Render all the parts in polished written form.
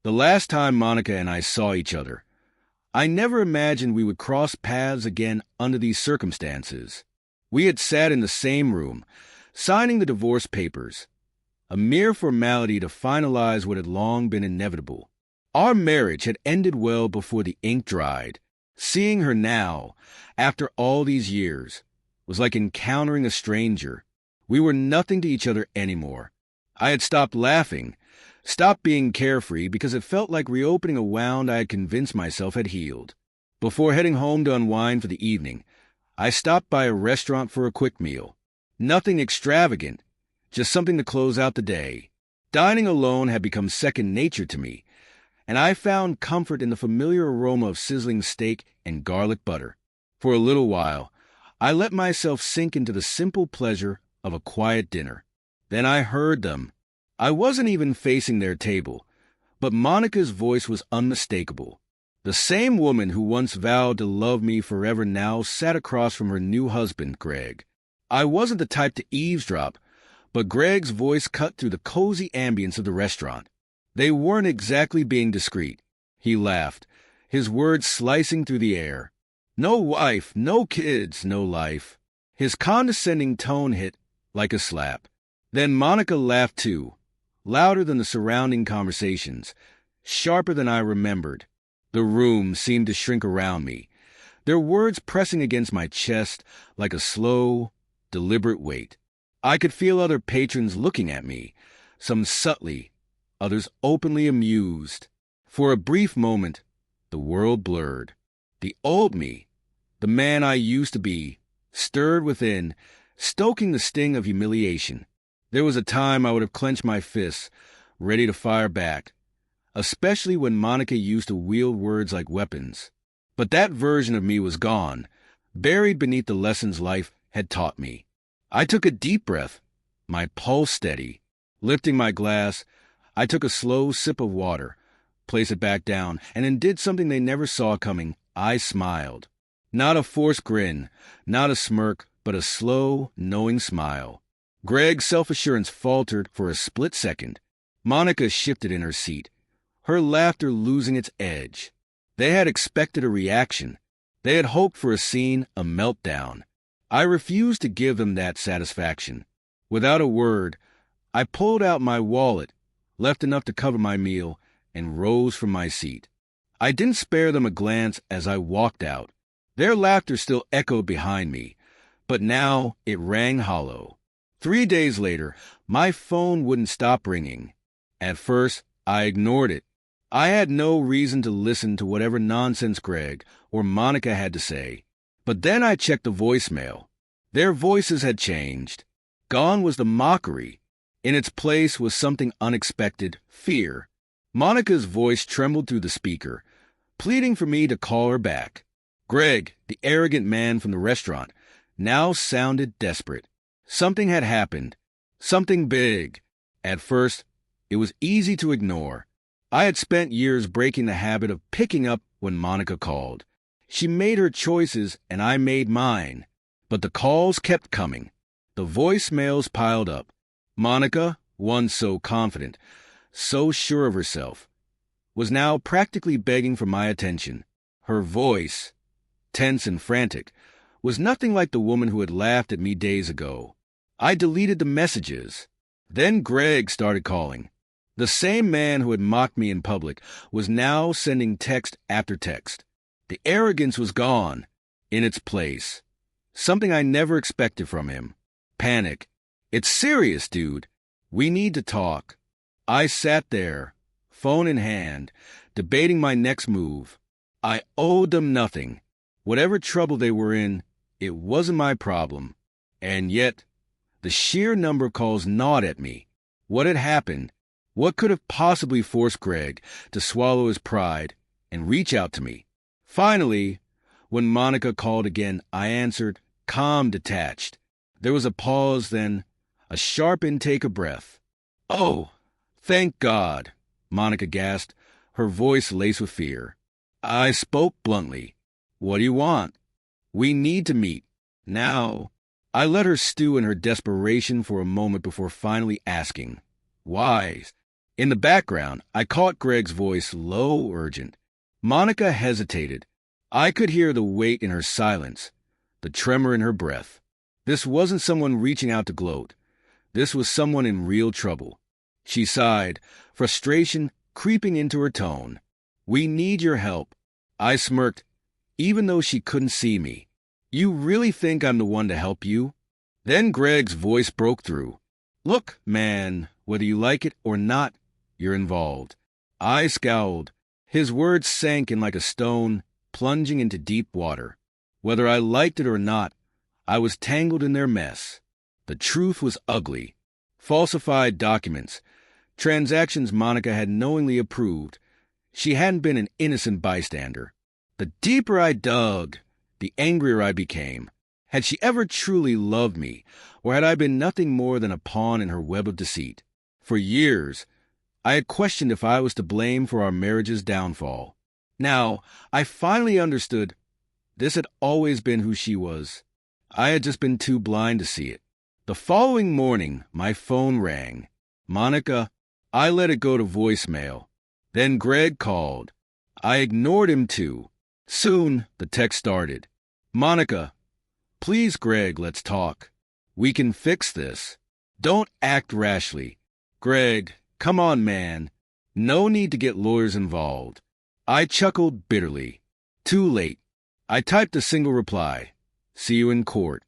The last time Monica and I saw each other, I never imagined we would cross paths again under these circumstances. We had sat in the same room, signing the divorce papers, a mere formality to finalize what had long been inevitable. Our marriage had ended well before the ink dried. Seeing her now, after all these years, was like encountering a stranger. We were nothing to each other anymore. I had stopped laughing, stopped being carefree because it felt like reopening a wound I had convinced myself had healed. Before heading home to unwind for the evening, I stopped by a restaurant for a quick meal. Nothing extravagant, just something to close out the day. Dining alone had become second nature to me, and I found comfort in the familiar aroma of sizzling steak and garlic butter. For a little while, I let myself sink into the simple pleasure of a quiet dinner. Then I heard them. I wasn't even facing their table, but Monica's voice was unmistakable. The same woman who once vowed to love me forever now sat across from her new husband, Greg. I wasn't the type to eavesdrop, but Greg's voice cut through the cozy ambience of the restaurant. They weren't exactly being discreet. He laughed, his words slicing through the air. No wife, no kids, no life. His condescending tone hit like a slap. Then Monica laughed too, louder than the surrounding conversations, sharper than I remembered. The room seemed to shrink around me, their words pressing against my chest like a slow, deliberate weight. I could feel other patrons looking at me, some subtly, others openly amused. For a brief moment, the world blurred. The old me, the man I used to be, stirred within, stoking the sting of humiliation. There was a time I would have clenched my fists, ready to fire back, especially when Monica used to wield words like weapons. But that version of me was gone, buried beneath the lessons life had taught me. I took a deep breath, my pulse steady. Lifting my glass, I took a slow sip of water, placed it back down, and then did something they never saw coming. I smiled. Not a forced grin, not a smirk, but a slow, knowing smile. Greg's self-assurance faltered for a split second. Monica shifted in her seat, her laughter losing its edge. They had expected a reaction. They had hoped for a scene, a meltdown. I refused to give them that satisfaction. Without a word, I pulled out my wallet, left enough to cover my meal, and rose from my seat. I didn't spare them a glance as I walked out. Their laughter still echoed behind me, but now it rang hollow. 3 days later, my phone wouldn't stop ringing. At first, I ignored it. I had no reason to listen to whatever nonsense Greg or Monica had to say. But then I checked the voicemail. Their voices had changed. Gone was the mockery. In its place was something unexpected, fear. Monica's voice trembled through the speaker, pleading for me to call her back. Greg, the arrogant man from the restaurant, now sounded desperate. Something had happened. Something big. At first, it was easy to ignore. I had spent years breaking the habit of picking up when Monica called. She made her choices and I made mine. But the calls kept coming. The voicemails piled up. Monica, once so confident, so sure of herself, was now practically begging for my attention. Her voice, tense and frantic, was nothing like the woman who had laughed at me days ago. I deleted the messages. Then Greg started calling. The same man who had mocked me in public was now sending text after text. The arrogance was gone. In its place, something I never expected from him. Panic. It's serious, dude. We need to talk. I sat there, phone in hand, debating my next move. I owed them nothing. Whatever trouble they were in, it wasn't my problem. And yet, the sheer number of calls gnawed at me. What had happened? What could have possibly forced Greg to swallow his pride and reach out to me? Finally, when Monica called again, I answered, calm, detached. There was a pause, then a sharp intake of breath. "Oh, thank God," Monica gasped, her voice laced with fear. I spoke bluntly. "What do you want?" "We need to meet. Now." I let her stew in her desperation for a moment before finally asking, "Why? In the background, I caught Greg's voice, low, urgent. Monica hesitated. I could hear the weight in her silence, the tremor in her breath. This wasn't someone reaching out to gloat. This was someone in real trouble. She sighed, frustration creeping into her tone. "We need your help." I smirked, even though she couldn't see me. "You really think I'm the one to help you?" Then Greg's voice broke through. "Look, man, whether you like it or not, you're involved." I scowled. His words sank in like a stone, plunging into deep water. Whether I liked it or not, I was tangled in their mess. The truth was ugly. Falsified documents, transactions Monica had knowingly approved. She hadn't been an innocent bystander. The deeper I dug, the angrier I became. Had she ever truly loved me, or had I been nothing more than a pawn in her web of deceit? For years, I had questioned if I was to blame for our marriage's downfall. Now, I finally understood this had always been who she was. I had just been too blind to see it. The following morning, my phone rang. "Monica." I let it go to voicemail. Then Greg called. I ignored him too. Soon, the text started. "Monica, please, Greg, let's talk. We can fix this. Don't act rashly. Greg, come on, man. No need to get lawyers involved." I chuckled bitterly. Too late. I typed a single reply. "See you in court."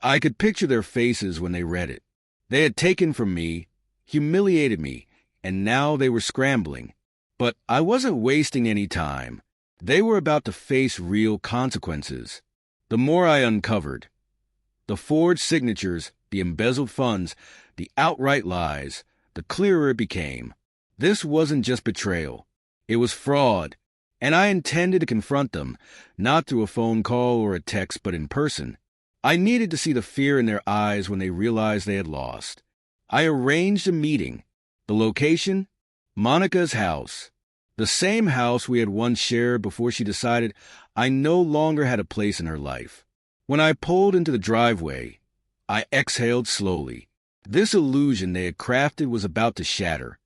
I could picture their faces when they read it. They had taken from me, humiliated me, and now they were scrambling. But I wasn't wasting any time. They were about to face real consequences. The more I uncovered, the forged signatures, the embezzled funds, the outright lies, the clearer it became. This wasn't just betrayal. It was fraud, and I intended to confront them, not through a phone call or a text, but in person. I needed to see the fear in their eyes when they realized they had lost. I arranged a meeting. The location? Monica's house. The same house we had once shared before she decided I no longer had a place in her life. When I pulled into the driveway, I exhaled slowly. This illusion they had crafted was about to shatter.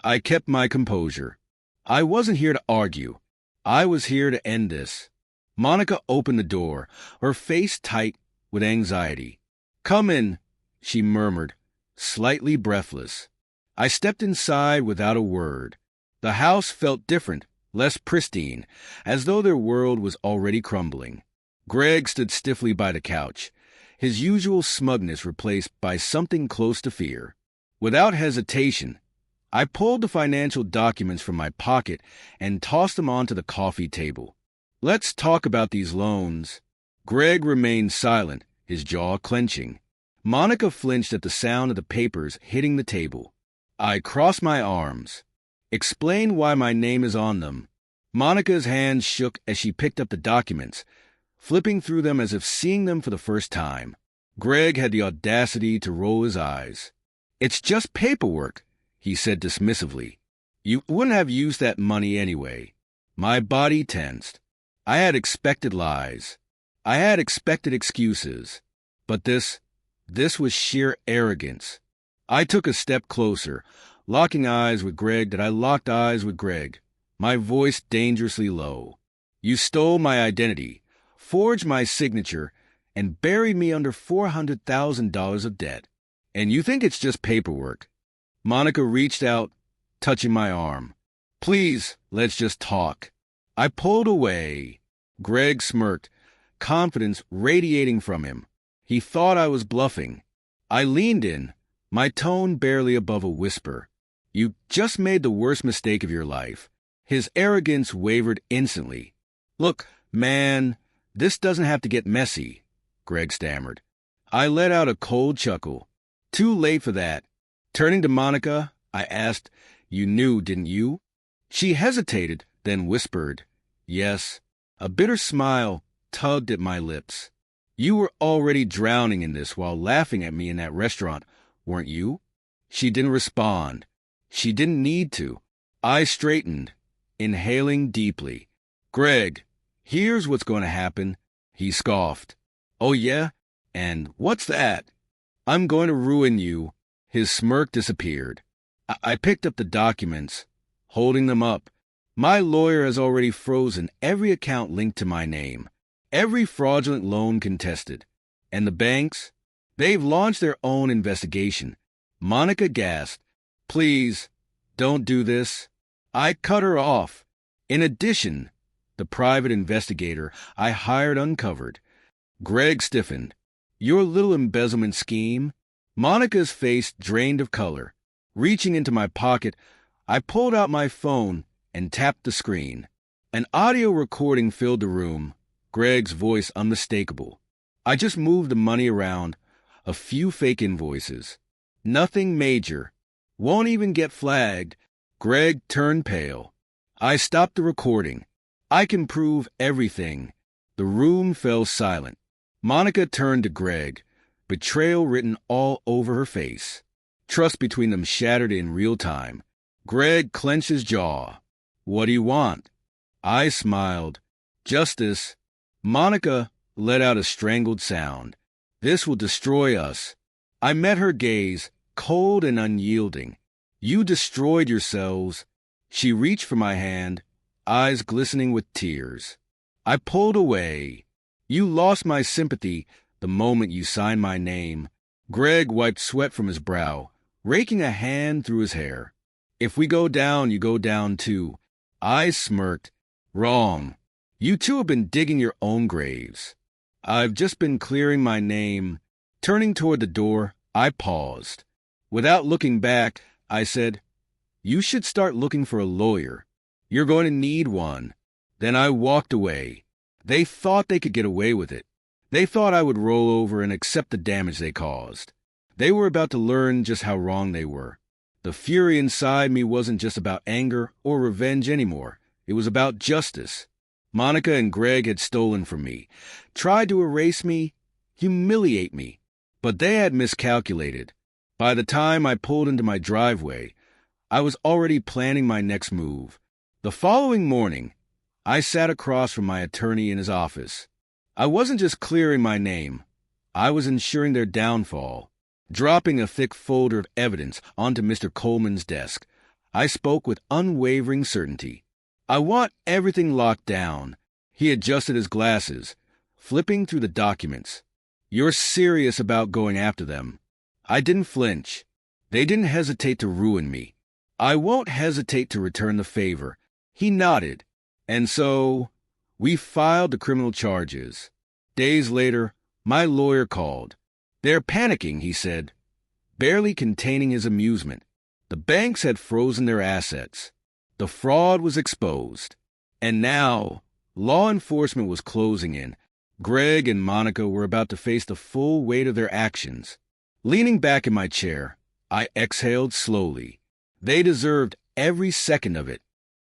I kept my composure. I wasn't here to argue. I was here to end this. Monica opened the door, her face tight with anxiety. "Come in," she murmured, slightly breathless. I stepped inside without a word. The house felt different, less pristine, as though their world was already crumbling. Greg stood stiffly by the couch, his usual smugness replaced by something close to fear. Without hesitation, I pulled the financial documents from my pocket and tossed them onto the coffee table. "Let's talk about these loans." Greg remained silent, his jaw clenching. Monica flinched at the sound of the papers hitting the table. I crossed my arms. "Explain why my name is on them." Monica's hands shook as she picked up the documents, flipping through them as if seeing them for the first time. Greg had the audacity to roll his eyes. "It's just paperwork," he said dismissively. "You wouldn't have used that money anyway." My body tensed. I had expected lies. I had expected excuses. But this was sheer arrogance. I took a step closer, locking eyes with Greg that I locked eyes with Greg, my voice dangerously low. "You stole my identity, forged my signature, and buried me under $400,000 of debt. And you think it's just paperwork." Monica reached out, touching my arm. "Please, let's just talk." I pulled away. Greg smirked, confidence radiating from him. He thought I was bluffing. I leaned in, my tone barely above a whisper. "You just made the worst mistake of your life." His arrogance wavered instantly. "Look, man, this doesn't have to get messy," Greg stammered. I let out a cold chuckle. Too late for that. Turning to Monica, I asked, "You knew, didn't you?" She hesitated, then whispered, "Yes." A bitter smile tugged at my lips. "You were already drowning in this while laughing at me in that restaurant, weren't you?" She didn't respond. She didn't need to. I straightened, inhaling deeply. "Greg, here's what's going to happen," he scoffed. "Oh yeah? And what's that?" "I'm going to ruin you." His smirk disappeared. I picked up the documents, holding them up. My lawyer has already frozen every account linked to my name, every fraudulent loan contested. And the banks? They've launched their own investigation. Monica gasped, "Please, don't do this." I cut her off. In addition, the private investigator I hired uncovered. Greg stiffened. "Your little embezzlement scheme?" Monica's face drained of color. Reaching into my pocket, I pulled out my phone and tapped the screen. An audio recording filled the room, Greg's voice unmistakable. I just moved the money around, a few fake invoices. Nothing major. Won't even get flagged. Greg turned pale. I stopped the recording. "I can prove everything." The room fell silent. Monica turned to Greg, betrayal written all over her face. Trust between them shattered in real time. Greg clenched his jaw. "What do you want?" I smiled. "Justice." Monica let out a strangled sound. "This will destroy us." I met her gaze, cold and unyielding. "You destroyed yourselves." She reached for my hand, eyes glistening with tears. I pulled away. "You lost my sympathy the moment you signed my name." Greg wiped sweat from his brow, raking a hand through his hair. "If we go down, you go down too." I smirked. "Wrong. You two have been digging your own graves." "I've just been clearing my name." Turning toward the door, I paused. Without looking back, I said, "You should start looking for a lawyer. You're going to need one." Then I walked away. They thought they could get away with it. They thought I would roll over and accept the damage they caused. They were about to learn just how wrong they were. The fury inside me wasn't just about anger or revenge anymore. It was about justice. Monica and Greg had stolen from me, tried to erase me, humiliate me. But they had miscalculated. By the time I pulled into my driveway, I was already planning my next move. The following morning, I sat across from my attorney in his office. I wasn't just clearing my name. I was ensuring their downfall. Dropping a thick folder of evidence onto Mr. Coleman's desk, I spoke with unwavering certainty. "I want everything locked down." He adjusted his glasses, flipping through the documents. "You're serious about going after them." I didn't flinch. They didn't hesitate to ruin me. "I won't hesitate to return the favor." He nodded. And so, we filed the criminal charges. Days later, my lawyer called. "They're panicking," he said, barely containing his amusement. The banks had frozen their assets. The fraud was exposed. And now, law enforcement was closing in. Greg and Monica were about to face the full weight of their actions. Leaning back in my chair, I exhaled slowly. They deserved every second of it.